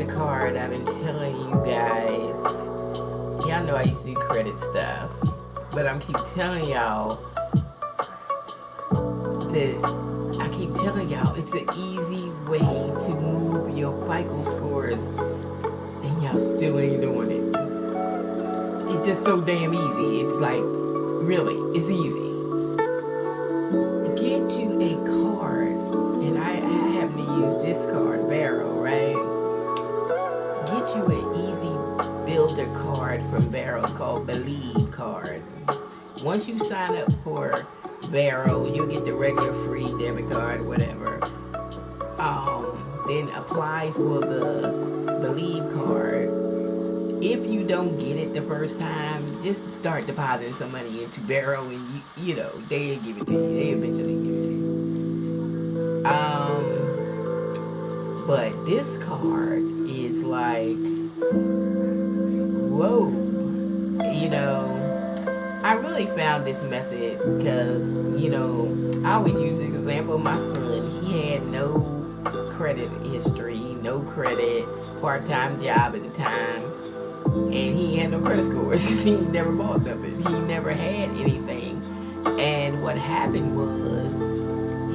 the card I've been telling you guys. Y'all know I used to do credit stuff, but I keep telling y'all it's an easy way to move your FICO scores, and y'all still ain't doing it. It's just so damn easy. It's like, really, it's easy. Get you a card, and I happen to use this card, Barrow, right? Get you an easy builder card from Barrow called Believe card. Once you sign up for Barrow, you'll get the regular free debit card, whatever. Then apply for the Believe card. If you don't get it the first time, just start depositing some money into Barrow, and you know they'll give it to you. They eventually give it to you. But this card is like, whoa, you know. I really found this method because, you know, I always use an example of my son. He had no credit history, no credit, part-time job at the time, and he had no credit scores. He never bought nothing. He never had anything. And what happened was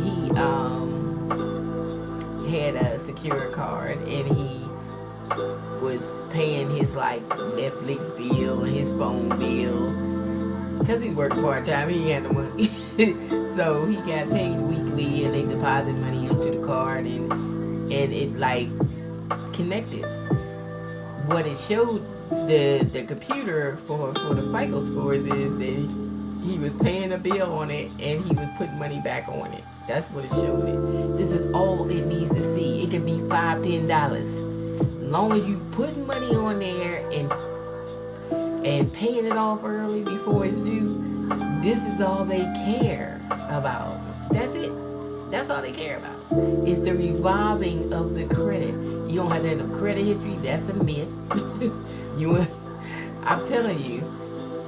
he had a secure card, and he was paying his like Netflix bill and his phone bill. Because he worked part-time, he had no money. So he got paid weekly, and they deposited money into the card, and it like connected. What it showed the computer for the FICO scores is that he was paying a bill on it, and he was putting money back on it. That's what it showed it. This is all it needs to see. It can be $5, $10. As long as you put money on there and paying it off early before it's due, this is all they care about. That's it. That's all they care about. It's the revolving of the credit. You don't have to have no credit history. That's a myth. I'm telling you,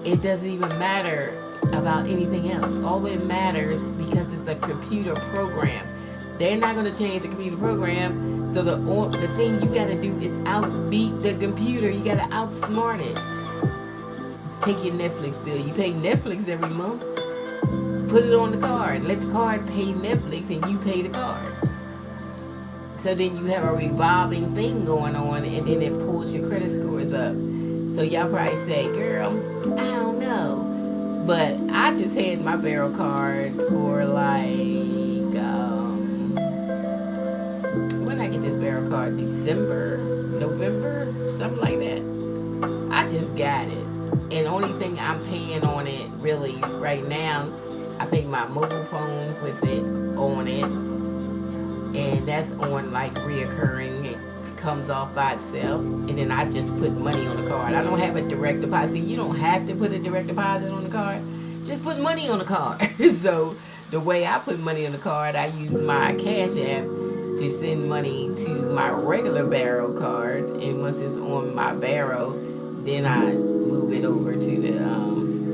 it doesn't even matter about anything else. All it matters, because it's a computer program. They're not going to change the computer program. So the thing you got to do is outbeat the computer. You got to outsmart it. Take your Netflix bill. You pay Netflix every month. Put it on the card. Let the card pay Netflix, and you pay the card. So then you have a revolving thing going on, and then it pulls your credit scores up. So y'all probably say, girl, I don't know. But I just had my Barrel card for like, when I get this Barrel card? December, November, something like that. I just got it. And the only thing I'm paying on it really right now, I pay my mobile phone with it on it. And that's on like reoccurring. It comes off by itself. And then I just put money on the card. I don't have a direct deposit. See, you don't have to put a direct deposit on the card. Just put money on the card. So the way I put money on the card, I use my Cash App to send money to my regular Barrel card. And once it's on my Barrel, then I move it over to the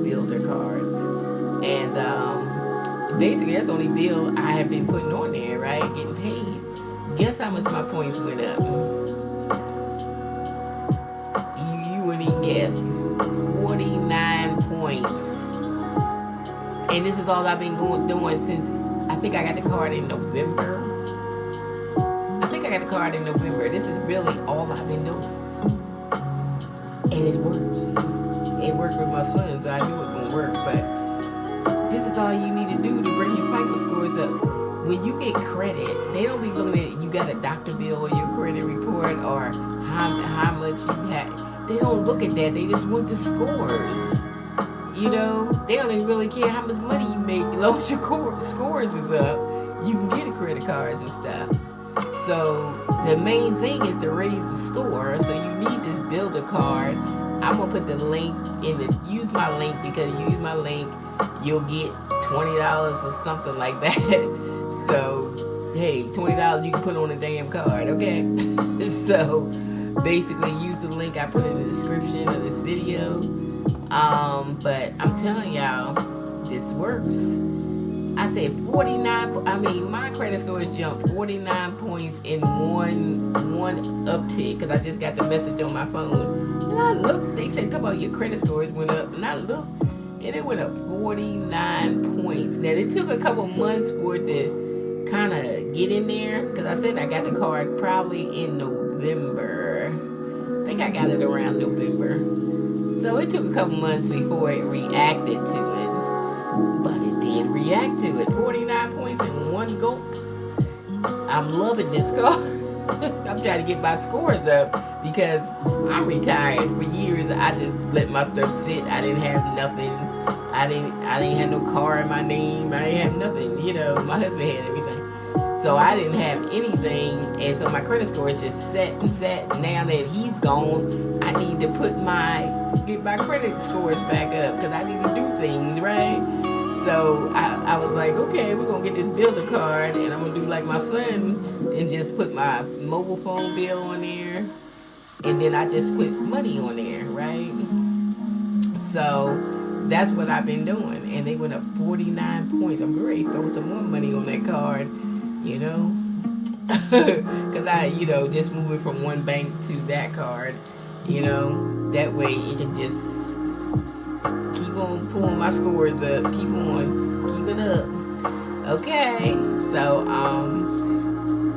builder card. And basically that's the only bill I have been putting on there, right? Getting paid. Guess how much my points went up? You wouldn't even guess. 49 points. And this is all I've been doing since, I think I got the card in November. This is really all I've been doing. And it works. It worked with my son, so I knew it was going to work. But this is all you need to do to bring your FICO scores up. When you get credit, they don't be looking at you got a doctor bill or your credit report or how much you had. They don't look at that. They just want the scores. You know, they don't even really care how much money you make. As long as your scores is up, you can get credit cards and stuff. So the main thing is to raise the score. So you need this builder card. I'm gonna put the link use my link, because you use my link, you'll get $20 or something like that. So hey, $20 you can put on a damn card, okay? So basically use the link I put in the description of this video. But I'm telling y'all, this works. I said 49, my credit score jumped 49 points in one one uptick because I just got the message on my phone. And I looked, they said, come on, your credit scores went up. And I looked, and it went up 49 points. Now, it took a couple months for it to kind of get in there because I said I got the card probably in November. I think I got it around November. So it took a couple months before it reacted to it. But it did react to it. 49 points in one gulp. I'm loving this card. I'm trying to get my scores up because I'm retired. For years, I just let my stuff sit. I didn't have nothing. I didn't have no car in my name. I didn't have nothing. You know, my husband had everything. So I didn't have anything. And so my credit score is just set and set. Now that he's gone, I need to get my credit scores back up because I need to do things, right? So I was like, okay, we're going to get this builder card, and I'm going to do like my son and just put my mobile phone bill on there, and then I just put money on there, right? So that's what I've been doing, and they went up 49 points. I'm ready to throw some more money on that card, you know, because I, you know, just moving from one bank to that card, you know, that way it can just keep on pulling my scores up, keep it up. Okay, so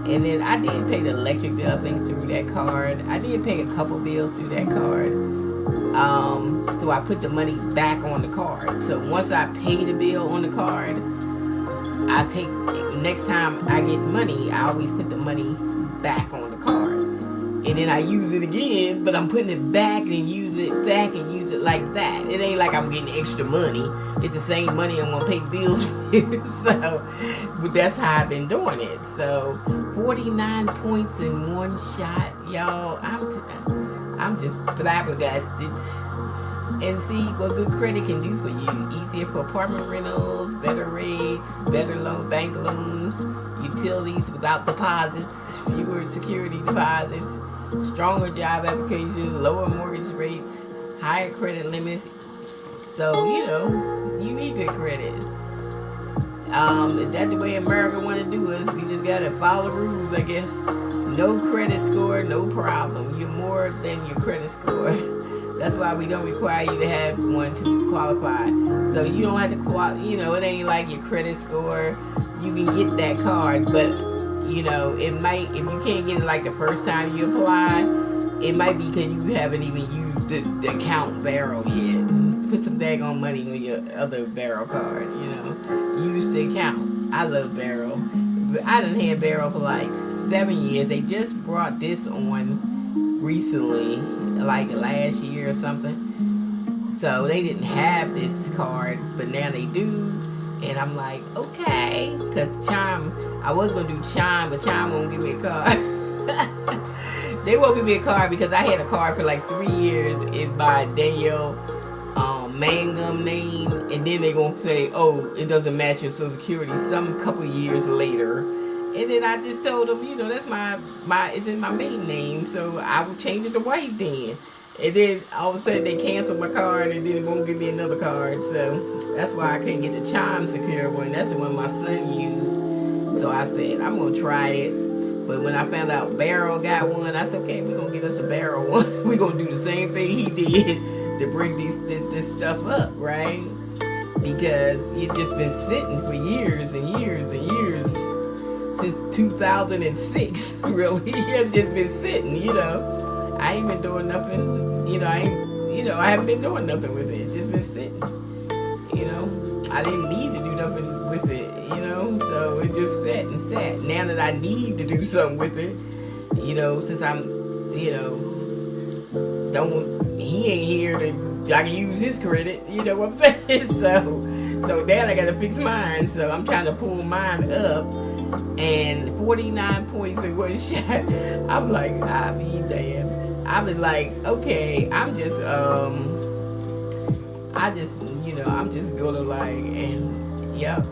and then I did pay the electric bill, I think, through that card. I did pay a couple bills through that card. So I put the money back on the card. So once I pay the bill on the card, next time I get money, I always put the money back on the card. And then I use it again, but I'm putting it back and use it back and use it like that. It ain't like I'm getting extra money. It's the same money I'm going to pay bills with. So, but that's how I've been doing it. So, 49 points in one shot. Y'all, I'm just flabbergasted. And see what good credit can do for you. Easier for apartment rentals, better rates, better bank loans, utilities without deposits, fewer security deposits, stronger job applications, lower mortgage rates, higher credit limits. So, you know, you need good credit. That's the way America want to do it. We just got to follow the rules, I guess. No credit score, no problem. You're more than your credit score. That's why we don't require you to have one to qualify. So you don't have to you know, it ain't like your credit score. You can get that card, but you know, it might, if you can't get it like the first time you apply, it might be because you haven't even used the account barrel yet. Put some daggone money on your other barrel card, you know. Use the account. I love barrel. I done had barrel for like 7 years. They just brought this on recently, like last year or something. So they didn't have this card, but now they do. And I'm like, okay, because Chime, I was going to do Chime, but Chime won't give me a card. They won't give me a card because I had a card for like 3 years. It's by Danielle Mangum name, and then they're going to say, oh, it doesn't match your Social Security some couple years later. And then I just told them, you know, that's it's in my maiden name, so I will change it to white then. And then all of a sudden they canceled my card, and then it won't give me another card. So that's why I couldn't get the Chime Secure one. That's the one my son used. So I said, I'm going to try it. But when I found out Barrel got one, I said, okay, we're going to get us a Barrel one. We're going to do the same thing he did to bring this stuff up, right? Because it's just been sitting for years and years and years. Since 2006, really. It's just been sitting, you know. I ain't been doing nothing, you know, I haven't been doing nothing with it. It's just been sitting, you know. I didn't need to do nothing with it, you know. So it just sat and sat. Now that I need to do something with it, you know, since I'm, you know, he ain't here to, I can use his credit, you know what I'm saying? So now I gotta fix mine. So I'm trying to pull mine up. And 49 points in one shot. I'm like, I mean, damn. I was like, okay, I'm just gonna like, and yep.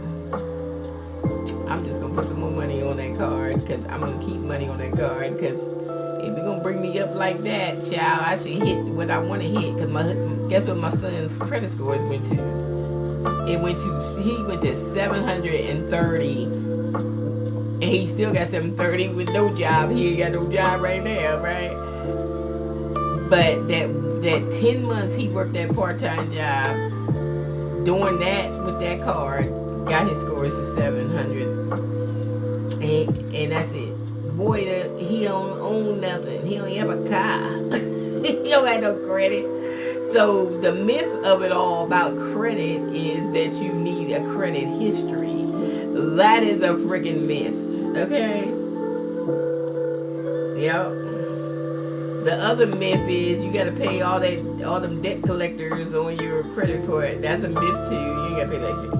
I'm just gonna put some more money on that card because I'm gonna keep money on that card because if it's gonna bring me up like that, child, I should hit what I want to hit. Because guess what my son's credit scores went to? He went to 730 And he still got 730 with no job. He ain't got no job right now, right? But that 10 months he worked that part-time job, doing that with that card, got his scores to 700. And that's it. Boy, he don't own nothing. He don't have a car. He don't have no credit. So the myth of it all about credit is that you need a credit history. That is a freaking myth. Okay? Yep. The other myth is you gotta pay all them debt collectors on your credit report. That's a myth too. You ain't gotta pay that shit.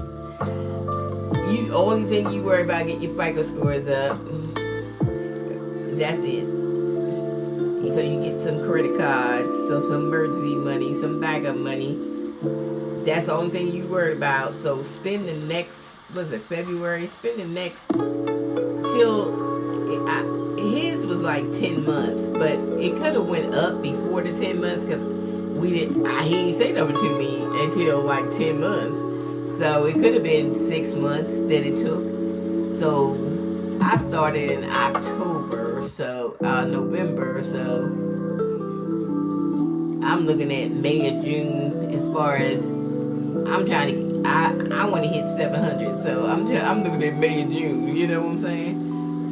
You only thing you worry about get your FICO scores up. That's it. So you get some credit cards, some emergency money, some backup money. That's the only thing you worry about. So spend the next, February? Spend the next till his was like 10 months, but it could have went up before the 10 months because he didn't say nothing to me until like 10 months. So it could have been 6 months that it took. So I started in October, so November, so I'm looking at May or June as far as I'm trying to. I want to hit 700, so I'm looking at May and June. You know what I'm saying?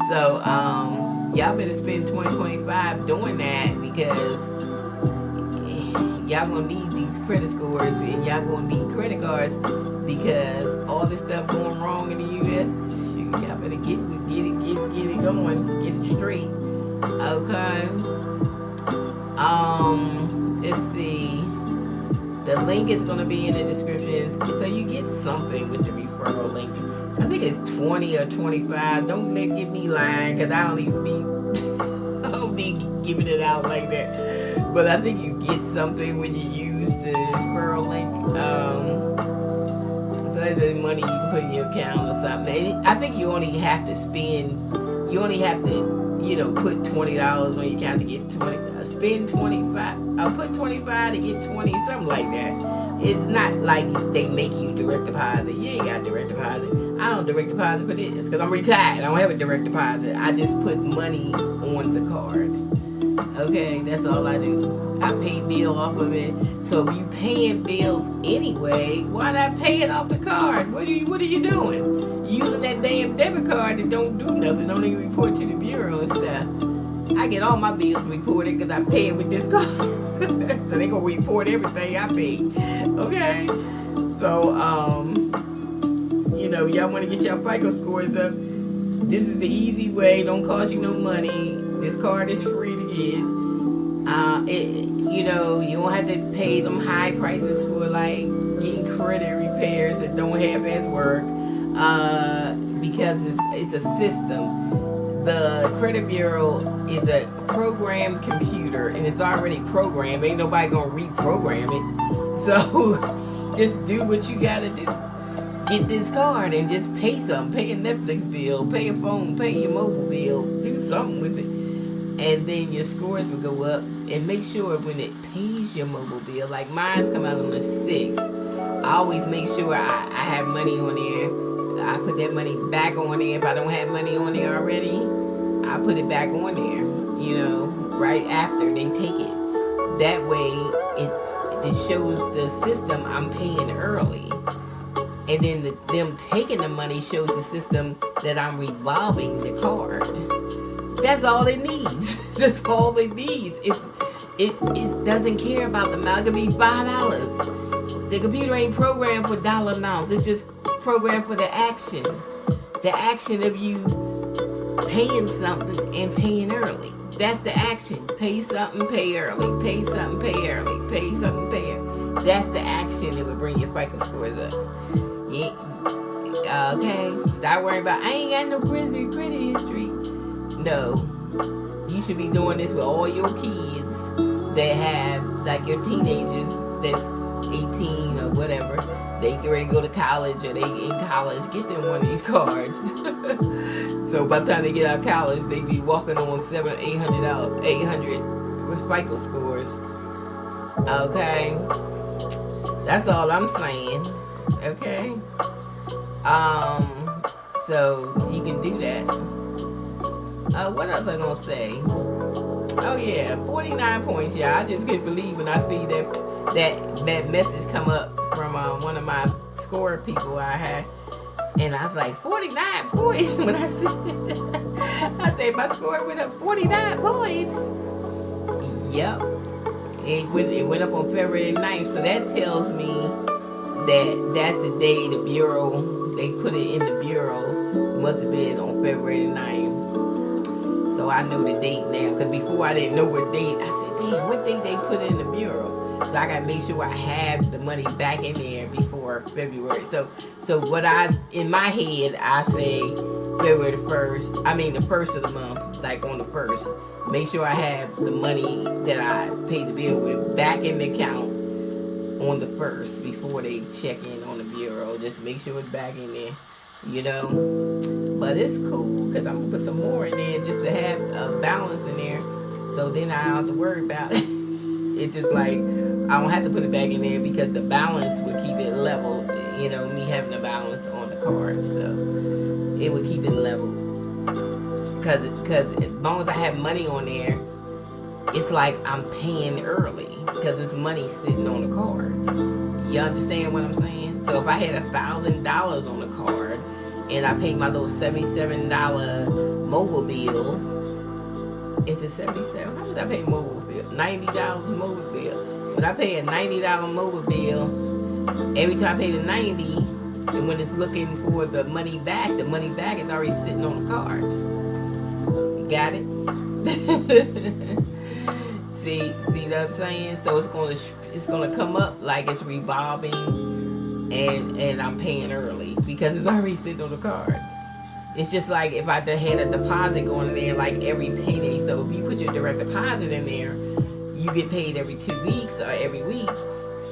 So y'all better spend 2025 doing that because y'all gonna need these credit scores and y'all gonna need credit cards because all this stuff going wrong in the U.S. Shoot, y'all better get it going, get it straight. Okay. Let's see. The link is gonna be in the description, so you get something with the referral link. I think it's 20 or 25. Don't get me lying, cause I don't be giving it out like that. But I think you get something when you use the referral link. So that's the money you can put in your account or something. And I think you only have to put $20 on your account to get 20. Spend 25. Put 25 to get 20, something like that. It's not like they make you direct deposit. You ain't got direct deposit. I don't direct deposit for this because I'm retired. I don't have a direct deposit. I just put money on the card. Okay, that's all I do. I pay bill off of it. So if you paying bills anyway, why not pay it off the card? What are you doing? Using that damn debit card that don't do nothing, don't even report to the bureau and stuff. I get all my bills reported because I pay it with this card. So they gonna report everything I pay. Okay? So y'all wanna get your FICO scores up. This is the easy way, don't cost you no money. This card is free to get. You don't have to pay them high prices for like getting credit repairs that don't have as work. Because it's a system. The credit bureau is a programmed computer and it's already programmed. Ain't nobody gonna reprogram it. So just do what you gotta do. Get this card and just pay something. Pay a Netflix bill, pay a phone, pay your mobile bill, do something with it. And then your scores will go up. And make sure when it pays your mobile bill, like mine's come out on the 6th, I always make sure I have money on there. I put that money back on there. If I don't have money on there already, I put it back on there, right after they take it. That way, it shows the system I'm paying early. And then them taking the money shows the system that I'm revolving the card. That's all it needs. That's all it needs. It doesn't care about the amount. It could be $5. The computer ain't programmed for dollar amounts. It's just programmed for the action. The action of you paying something and paying early. That's the action. Pay something, pay early. Pay something, pay early. Pay something, pay early. That's the action that will bring your FICO scores up. Yeah. Okay. Stop worrying about, I ain't got no credit history. No. You should be doing this with all your kids that have, like your teenagers that's 18 or whatever. They get ready to go to college or they in college. Get them one of these cards. So by the time they get out of college, they be walking on $800 FICO scores. Okay? That's all I'm saying. Okay? So you can do that. What else I gonna say? Oh yeah, 49 points, y'all. I just can't believe when I see that message come up from one of my score people I had, and I was like 49 points when I see it. I said my score went up 49 points. Yep, it went up on February 9th, so that tells me that that's the day the bureau, they put it in the bureau, must have been on February 9th. So I know the date now, because before I didn't know what date. I said, damn, what date they put it in the bureau? So I got to make sure I have the money back in there before February. So what in my head, I say February the 1st, the 1st of the month, like on the 1st. Make sure I have the money that I paid the bill with back in the account on the 1st before they check in on the bureau. Just make sure it's back in there, you know. But it's cool because I'm going to put some more in there just to have a balance in there. So then I don't have to worry about it. It's just like I don't have to put it back in there because the balance would keep it level. You know, me having a balance on the card. So it would keep it level. Because as long as I have money on there, it's like I'm paying early because it's money sitting on the card. You understand what I'm saying? So if I had $1,000 on the card and I paid my little $77 mobile bill, is it 77? How much I pay mobile bill? $90 mobile bill. When I pay a $90 mobile bill, every time I pay the $90, and when it's looking for the money back is already sitting on the card. You got it? See what I'm saying? So it's gonna come up like it's revolving, and I'm paying early because it's already sitting on the card. It's just like if I had a deposit going in there like every payday. So if you put your direct deposit in there, you get paid every 2 weeks or every week.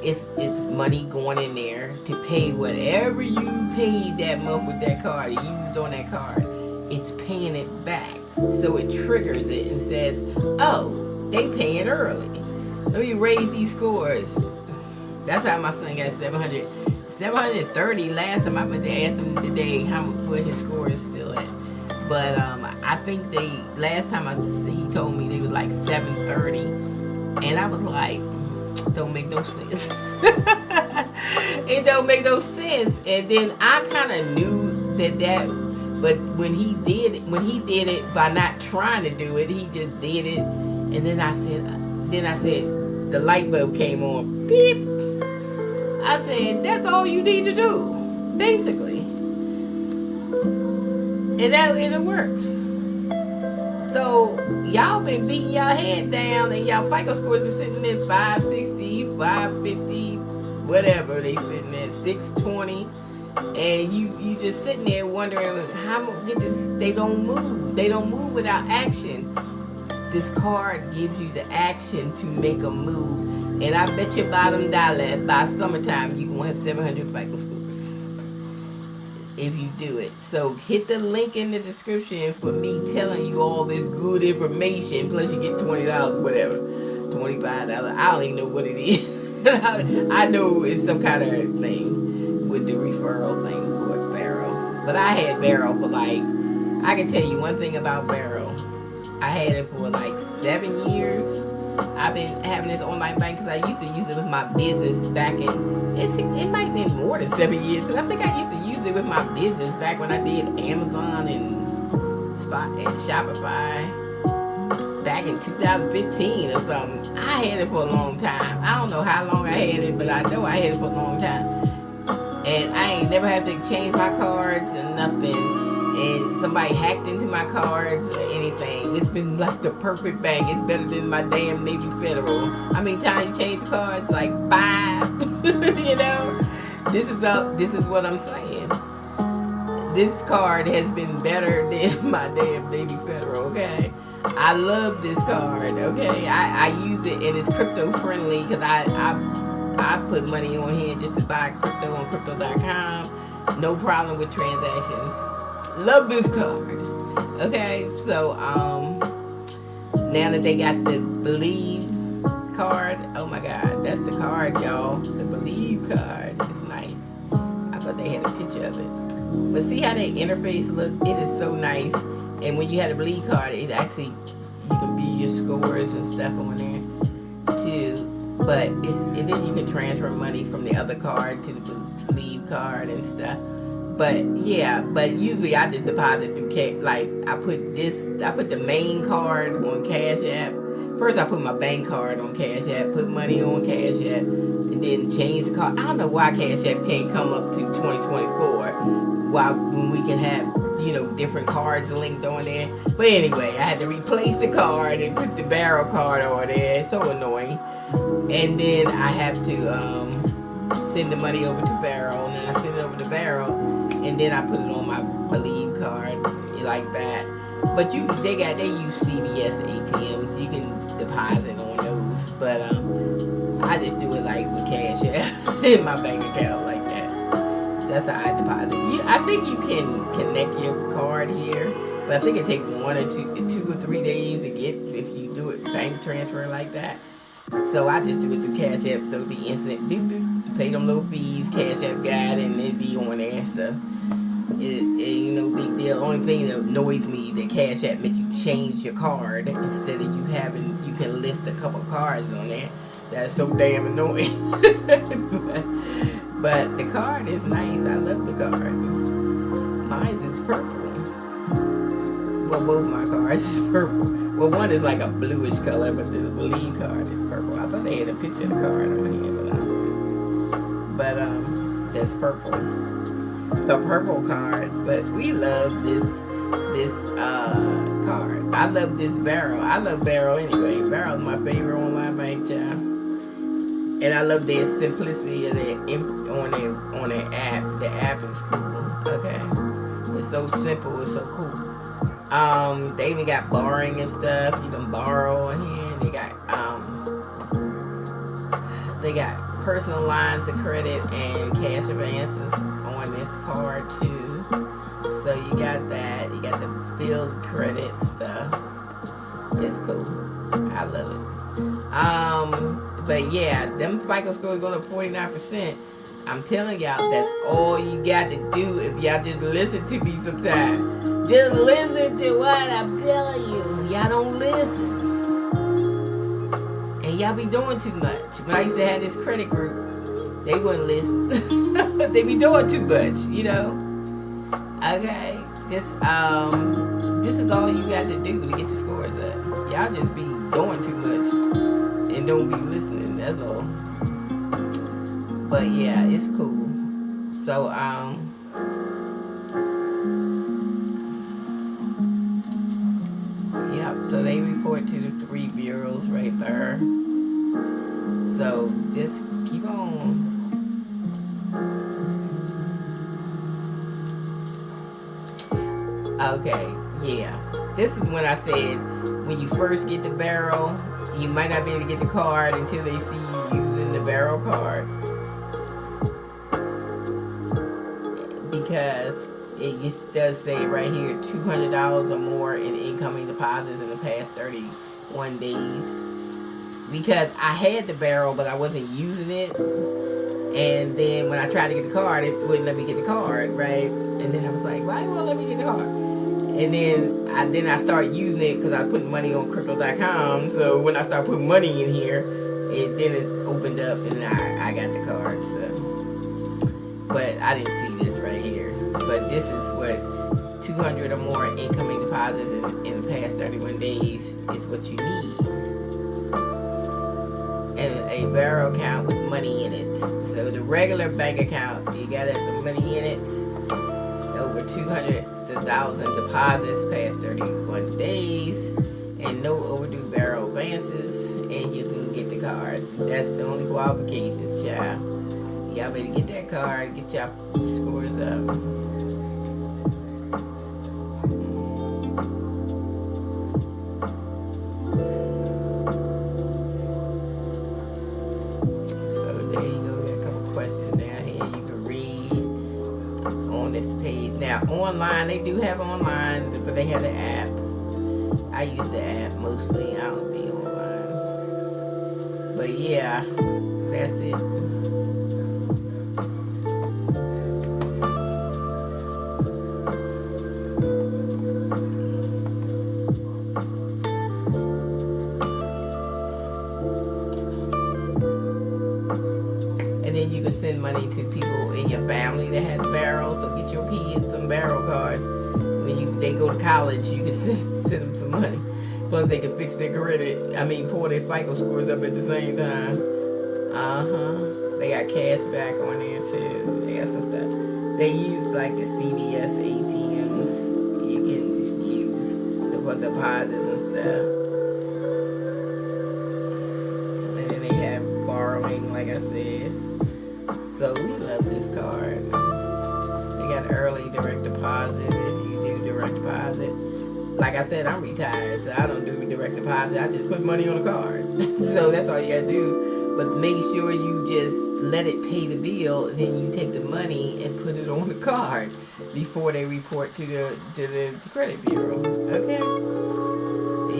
It's money going in there to pay whatever you paid that month with that card, used on that card. It's paying it back. So it triggers it and says, oh, they paying early. Let me raise these scores. That's how my son got 730 last time I went to ask him today what his score is still at. But I think last time he told me they was like 730. And I was like, don't make no sense. It don't make no sense. And then I kind of knew that, but when he did it by not trying to do it, he just did it. And then I said, the light bulb came on. Beep. I said, that's all you need to do, basically. And it works. So y'all been beating y'all head down and y'all FICO scores been sitting at 560, 550, whatever they sitting at, 620. And you just sitting there wondering how they don't move. They don't move without action. This card gives you the action to make a move. And I bet you bottom dollar by summertime you're going to have 700 FICO scores if you do it. So hit the link in the description for me telling you all this good information. Plus you get $20, whatever, $25. I don't even know what it is. I know it's some kind of thing with the referral thing for Barrow. But I had Barrow for I can tell you one thing about Barrow. I had it for 7 years. I've been having this online bank because I used to use it with my business back in, it might have been more than 7 years, because I think I used to use it with my business back when I did Amazon and Shopify back in 2015 or something. I had it for a long time. I don't know how long I had it, but I know I had it for a long time. And I ain't never had to change my cards and nothing. And somebody hacked into my cards or anything. It's been like the perfect bank. It's better than my damn Navy Federal. How many times you change the cards? 5. You know? This is what I'm saying. This card has been better than my damn Navy Federal, okay? I love this card, okay? I use it and it's crypto friendly because I put money on here just to buy crypto on crypto.com. No problem with transactions. Love this card. Okay, so now that they got the Believe card, oh my God, that's the card, y'all. The Believe card. It's nice. I thought they had a picture of it. But see how that interface look? It is so nice. And when you had a bleed card, it actually, you can view your scores and stuff on there too. But and then you can transfer money from the other card to the bleed card and stuff. But yeah, but usually I just deposit through like I put the main card on Cash App. First I put my bank card on Cash App, put money on Cash App, and then change the card. I don't know why Cash App can't come up to 2024 when we can have, you know, different cards linked on there. But anyway, I had to replace the card and put the Barrel card on there. It's so annoying. And then I have to send the money over to Barrel, and then I send it over to Barrel, and then I put it on my Believe card like that. But they use CVS ATMs. You can deposit on those, but I just do it like with Cash App in my bank account like that. That's how I deposit. I think you can connect your card here, but I think it takes 1 or 2 or 3 days to get if you do it bank transfer like that. So I just do it through Cash App, so it'll be instant. Beep, beep, pay them little fees, Cash App got it, and it'll be on there. So you know, big deal. Only thing that annoys me that Cash App makes you change your card instead of you can list a couple cards on there. That's so damn annoying. but the card is nice. I love the card. Mine is purple. Well, both my cards is purple. Well, one is like a bluish color, but the Believe card is purple. I thought they had a picture of the card on here, but I don't see. But that's purple. The purple card. But we love this card. I love this Barrel. I love Barrel anyway. Barrel's my favorite online bank, child. And I love their simplicity of their on their app. The app is cool. Okay, it's so simple. It's so cool. They even got borrowing and stuff. You can borrow in here. They got personal lines of credit and cash advances on this card too. So you got that. You got the build credit stuff. It's cool. I love it. But yeah, them FICO scores going to 49%. I'm telling y'all, that's all you got to do if y'all just listen to me sometime. Just listen to what I'm telling you. Y'all don't listen. And y'all be doing too much. When I used to have this credit group, they wouldn't listen. They be doing too much, you know. Okay, this is all you got to do to get your scores up. Y'all just be doing too much and don't be listening. That's all. But yeah, it's cool. So yeah. So they report to the 3 bureaus right there. So just keep on. Okay, yeah. This is when I said when you first get the Barrel, you might not be able to get the card until they see you using the Barrel card. Because it just does say right here $200 or more in incoming deposits in the past 31 days. Because I had the Barrel, but I wasn't using it. And then when I tried to get the card, it wouldn't let me get the card, right? And then I was like, why won't let me get the card? And then I started using it because I put money on crypto.com. So when I started putting money in here, it opened up and I got the card. So, but I didn't see this right here. But this is what 200 or more incoming deposits in the past 31 days is what you need. And a Barrel account with money in it. So the regular bank account, you got some money in it. Over 200,000 deposits past 31 days, and no overdue Barrel advances, and you can get the card. That's the only qualifications, child. Y'all better get that card, get y'all scores up. Now, online, they do have online, but they have the app. I use the app mostly. I don't be online. But yeah, that's it. money to people in your family that has barrels. So get your kids some barrel cards. When they go to college, you can send them some money. Plus, they can fix their credit. I mean, pour their FICO scores up at the same time. They got cash back on there too. They got some stuff. They use like the CVS ATMs. You can use for deposits and stuff. And then they have borrowing, like I said. So we love this card. They got early direct deposit if you do direct deposit. Like I said, I'm retired, so I don't do direct deposit. I just put money on a card. So that's all you gotta do. But make sure you just let it pay the bill, and then you take the money and put it on the card before they report to the credit bureau. Okay?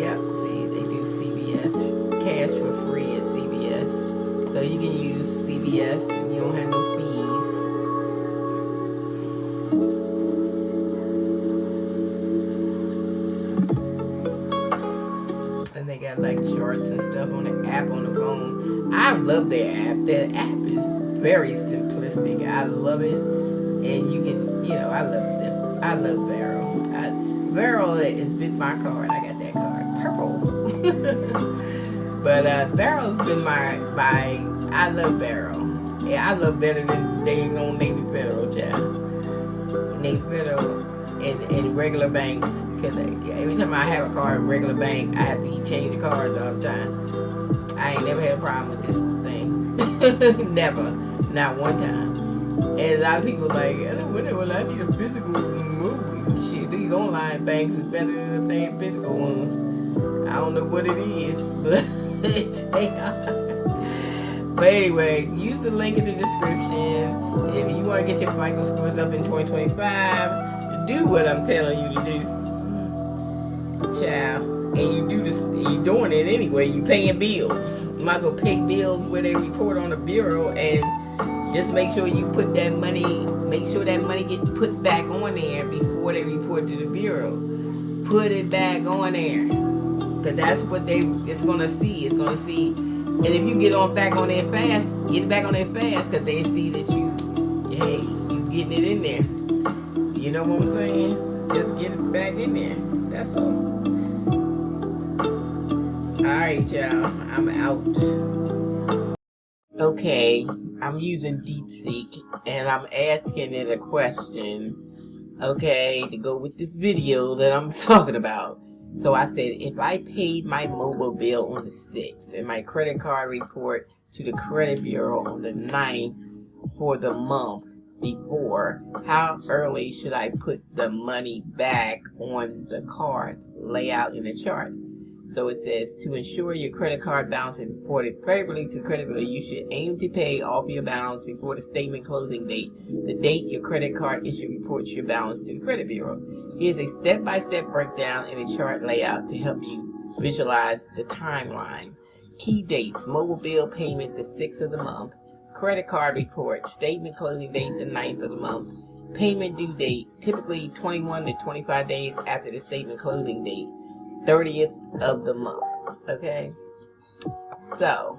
Yep. See, they do CVS cash for free at CVS, so you can use CVS and you don't have no fees. And they got like charts and stuff on the app on the phone. I love their app. Their app is very simplistic. I love it. And you can, I love them. I love Barrel. Barrel has been my card. I got that card. Purple. But Barrel's been my I love Barrel. Yeah, I love better than they on Navy Federal, child. Navy Federal and regular banks. Because every time I have a card in regular bank, I have to change the cards all the time. I ain't never had a problem with this thing. Never. Not one time. And a lot of people like, well, I need a physical movie. Shit, these online banks is better than the damn physical ones. I don't know what it is, but they are. But anyway, use the link in the description. If you want to get your FICO scores up in 2025, do what I'm telling you to do. Child. And you do this, you're doing it anyway. You paying bills. You might go pay bills where they report on the bureau, and just make sure you put that money. Make sure that money get put back on there before they report to the bureau. Put it back on there, cause that's what it's gonna see. It's gonna see, and if you get back on there fast, get back on there fast, cause they see that you getting it in there. You know what I'm saying? Just get it back in there. That's all. Alright, y'all, I'm out. Okay, I'm using DeepSeek, and I'm asking it a question, okay, to go with this video that I'm talking about. So I said, if I paid my mobile bill on the 6th, and my credit card report to the credit bureau on the 9th for the month before, how early should I put the money back on the card layout in the chart? So it says, to ensure your credit card balance is reported favorably to the credit bureau, you should aim to pay off your balance before the statement closing date, the date your credit card issue reports your balance to the credit bureau. Here's a step-by-step breakdown in a chart layout to help you visualize the timeline. Key dates: mobile bill payment the 6th of the month, credit card report, statement closing date the 9th of the month, payment due date, typically 21 to 25 days after the statement closing date, 30th of the month. Okay, so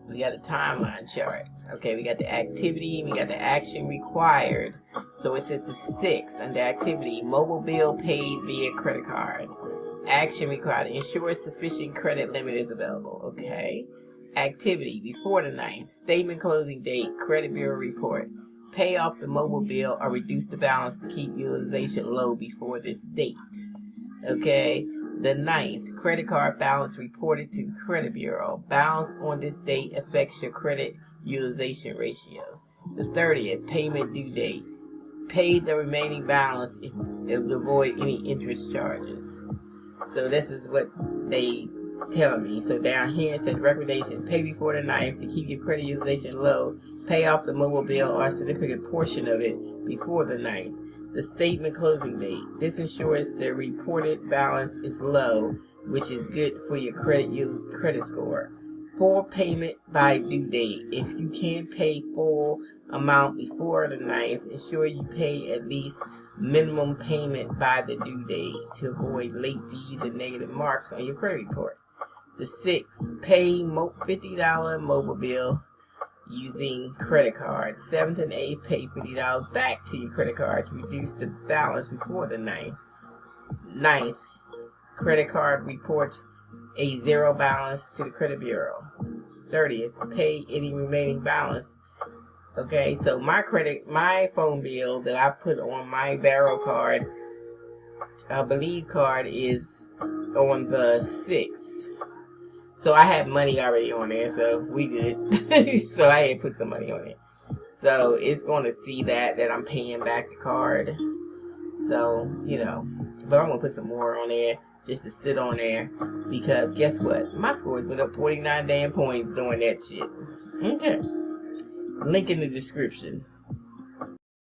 we got a timeline chart. Okay, we got the activity, we got the action required. So it says the 6th under activity, mobile bill paid via credit card. Action required, ensure sufficient credit limit is available. Okay, activity before the 9th, statement closing date, credit bureau report. Pay off the mobile bill or reduce the balance to keep utilization low before this date. Okay, the 9th, credit card balance reported to the credit bureau. Balance on this date affects your credit utilization ratio. The 30th, payment due date. Pay the remaining balance if to avoid any interest charges. So this is what they tell me. So down here it says recommendation: pay before the 9th to keep your credit utilization low. Pay off the mobile bill or a significant portion of it before the 9th. The statement closing date. This ensures the reported balance is low, which is good for your credit score. Full payment by due date. If you can't pay full amount before the 9th, ensure you pay at least minimum payment by the due date to avoid late fees and negative marks on your credit report. The 6th, pay $50 mobile bill. using credit cards. 7th and 8th, pay $50 back to your credit card to reduce the balance before the 9th. 9th, credit card reports a zero balance to the credit bureau. 30th, pay any remaining balance. Okay, so my phone bill that I put on my Barrow card, I believe card, is on the 6th. So I have money already on there, so we good. So I had put some money on it. So it's going to see that I'm paying back the card. So, you know, but I'm going to put some more on there just to sit on there, because guess what? My scores went up 49 damn points doing that shit. Okay. Link in the description.